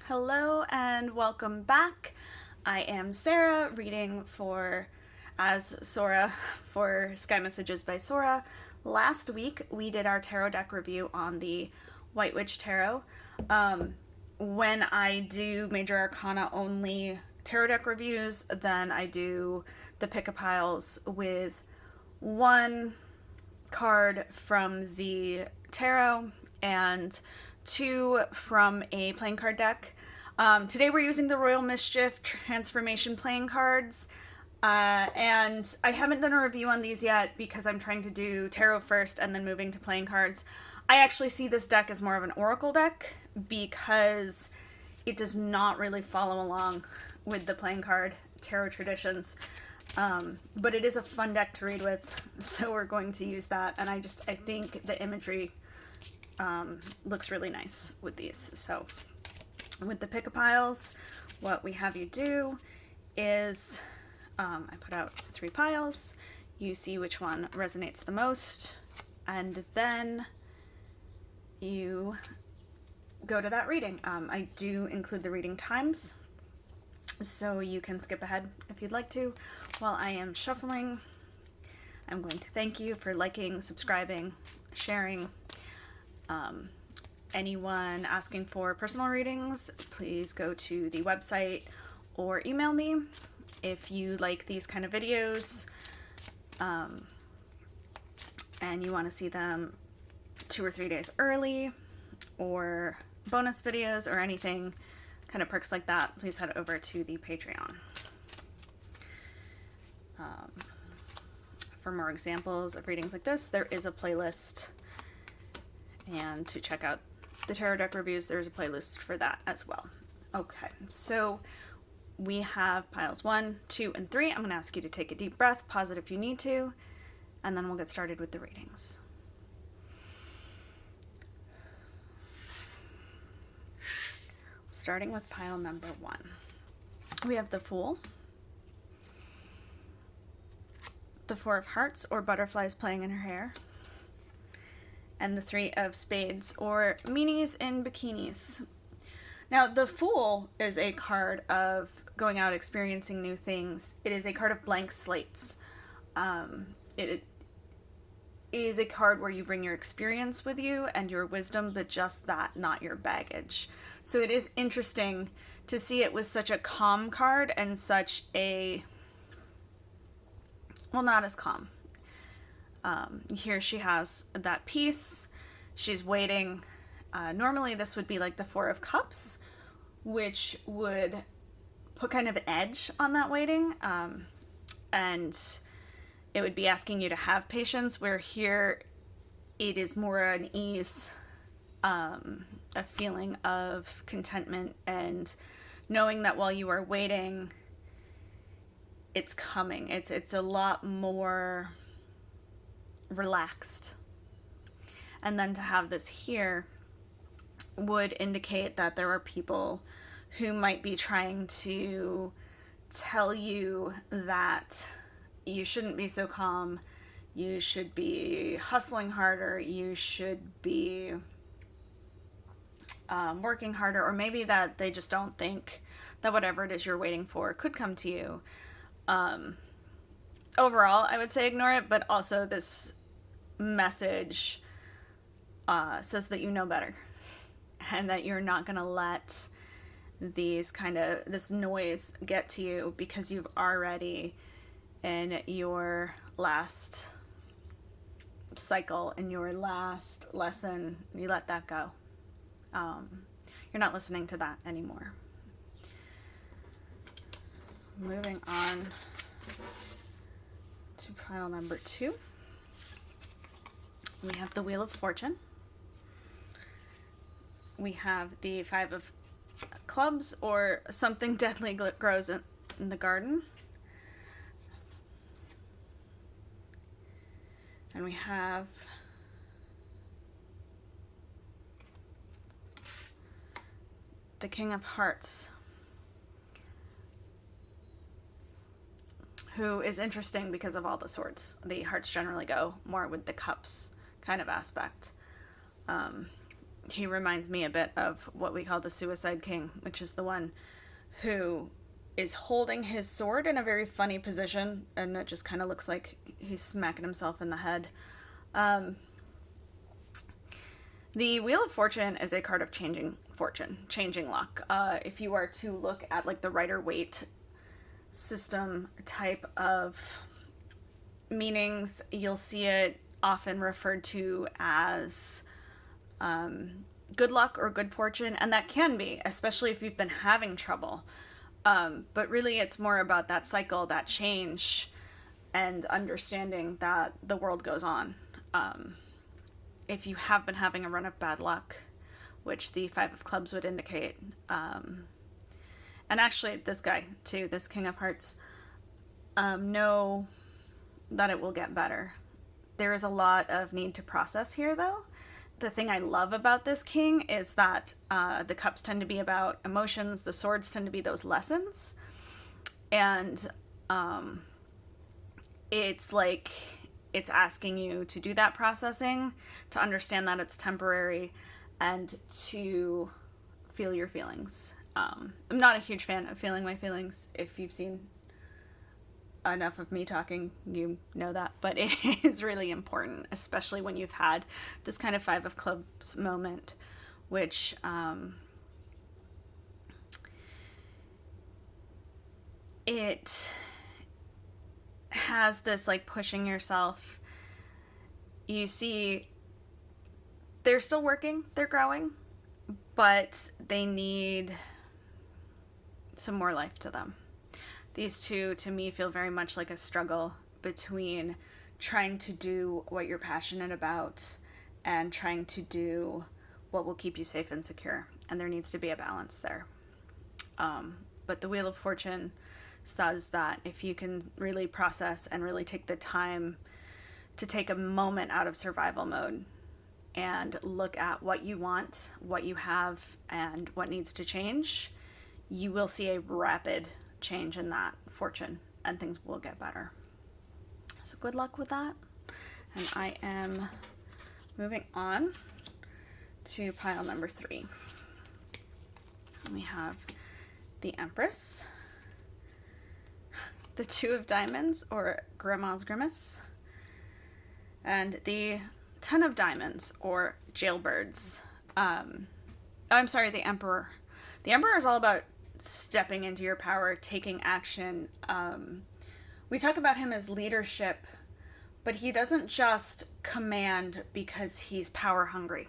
Hello and welcome back. I am Sarah, reading as Sora for Sky Messages by Sora. Last week we did our tarot deck review on the White Witch Tarot. When I do Major Arcana only tarot deck reviews, then I do the pick-a-piles with one card from the tarot and two from a playing card deck. Today we're using the Royal Mischief transformation playing cards, and I haven't done a review on these yet because I'm trying to do tarot first and then moving to playing cards. I actually see this deck as more of an oracle deck because it does not really follow along with the playing card tarot traditions. But it is a fun deck to read with, so we're going to use that, and I think the imagery looks really nice with these. So with the pick-a-piles, what we have you do is I put out 3 piles, you see which one resonates the most, and then you go to that reading. I do include the reading times, so you can skip ahead if you'd like to. While I am shuffling, I'm going to thank you for liking, subscribing, sharing. Anyone asking for personal readings, please go to the website or email me. If you like these kind of videos and you want to see them 2 or 3 days early, or bonus videos or anything, kind of perks like that, please head over to the Patreon. For more examples of readings like this, there is a playlist, and to check out the tarot deck reviews, there's a playlist for that as well. Okay, so we have piles 1, 2, and 3. I'm going to ask you to take a deep breath, pause it if you need to, and then we'll get started with the readings. Starting with pile number 1. We have the Fool, the 4 of Hearts, or butterflies playing in her hair, and the 3 of Spades, or meanies in bikinis. Now, the Fool is a card of going out, experiencing new things. It is a card of blank slates. It is a card where you bring your experience with you and your wisdom, but just that, not your baggage. So it is interesting to see it with such a calm card and such a, well, not as calm. Here she has that peace. She's waiting. Normally this would be like the 4 of Cups, which would put kind of an edge on that waiting. And it would be asking you to have patience, where here it is more an ease, a feeling of contentment and knowing that while you are waiting, it's coming. It's a lot more relaxed. And then to have this here would indicate that there are people who might be trying to tell you that you shouldn't be so calm, you should be hustling harder, you should be working harder, or maybe that they just don't think that whatever it is you're waiting for could come to you. Overall, I would say ignore it, but also this message says that you know better and that you're not going to let this noise get to you, because you've already, in your last cycle, in your last lesson, you let that go. You're not listening to that anymore. Moving on to pile number 2. We have the Wheel of Fortune. We have the 5 of Clubs, or something deadly grows in the garden. And we have the King of Hearts, who is interesting because of all the swords. The hearts generally go more with the cups kind of aspect. he reminds me a bit of what we call the Suicide King, which is the one who is holding his sword in a very funny position, and it just kind of looks like he's smacking himself in the head. The Wheel of Fortune is a card of changing fortune, changing luck. If you are to look at like the Rider-Waite system type of meanings, you'll see it often referred to as good luck or good fortune, and that can be, especially if you've been having trouble. But really it's more about that cycle, that change, and understanding that the world goes on. If you have been having a run of bad luck, which the Five of Clubs would indicate, and actually this guy too, this King of Hearts, know that it will get better. There is a lot of need to process here, though. The thing I love about this king is that the cups tend to be about emotions, the swords tend to be those lessons, and it's like it's asking you to do that processing, to understand that it's temporary, and to feel your feelings. I'm not a huge fan of feeling my feelings. If you've seen enough of me talking, you know that, but it is really important, especially when you've had this kind of Five of Clubs moment, which it has this like pushing yourself. You see they're still working, they're growing, but they need some more life to them. These two, to me, feel very much like a struggle between trying to do what you're passionate about and trying to do what will keep you safe and secure. And there needs to be a balance there. But the Wheel of Fortune says that if you can really process and really take the time to take a moment out of survival mode and look at what you want, what you have, and what needs to change, you will see a rapid change in that fortune and things will get better. So good luck with that. And I am moving on to pile number 3. We have the Empress, the Two of Diamonds, or Grandma's Grimace, and the Ten of Diamonds, or Jailbirds. I'm sorry, the Emperor. The Emperor is all about stepping into your power, taking action. We talk about him as leadership, but he doesn't just command because he's power hungry.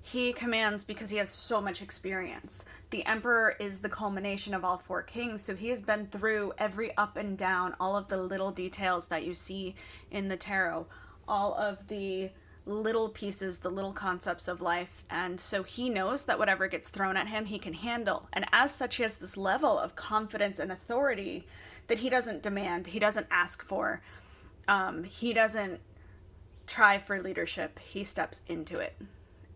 He commands because he has so much experience. The Emperor is the culmination of all 4 kings, so he has been through every up and down, all of the little details that you see in the tarot, all of the little pieces, the little concepts of life, and so he knows that whatever gets thrown at him, he can handle. And as such, he has this level of confidence and authority that he doesn't demand, he doesn't ask for, he doesn't try for leadership, he steps into it.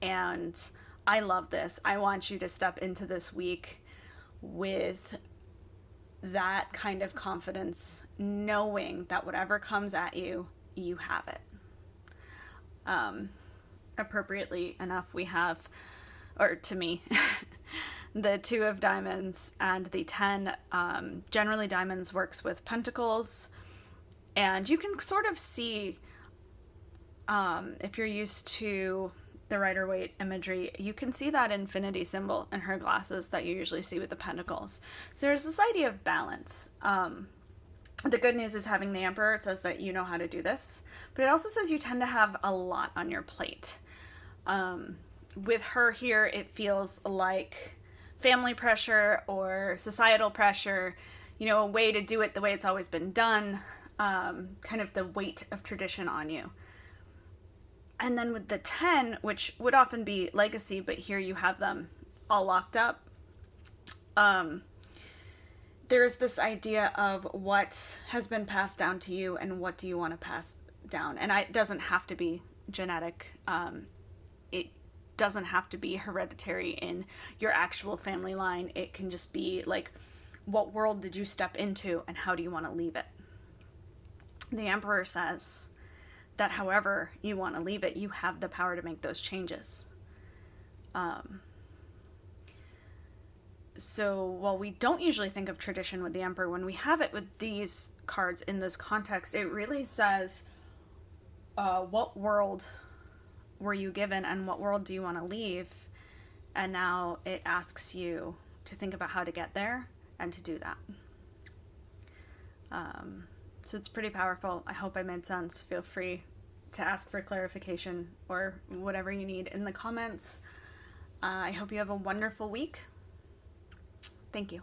And I love this. I want you to step into this week with that kind of confidence, knowing that whatever comes at you, you have it. Appropriately enough, we have, or to me, the Two of Diamonds and the 10. Generally, Diamonds works with Pentacles, and you can sort of see, if you're used to the Rider-Waite imagery, you can see that infinity symbol in her glasses that you usually see with the Pentacles. So there's this idea of balance. The good news is having the Emperor, it says that you know how to do this, but it also says you tend to have a lot on your plate. With her here, it feels like family pressure or societal pressure, you know, a way to do it the way it's always been done, kind of the weight of tradition on you. And then with the 10, which would often be legacy, but here you have them all locked up, there's this idea of what has been passed down to you and what do you want to pass down. And it doesn't have to be genetic. It doesn't have to be hereditary in your actual family line. It can just be like, what world did you step into and how do you want to leave it? The Emperor says that however you want to leave it, you have the power to make those changes. So while we don't usually think of tradition with the Emperor, when we have it with these cards in this context, it really says, what world were you given and what world do you want to leave? And now it asks you to think about how to get there and to do that. So it's pretty powerful. I hope I made sense. Feel free to ask for clarification or whatever you need in the comments. I hope you have a wonderful week. Thank you.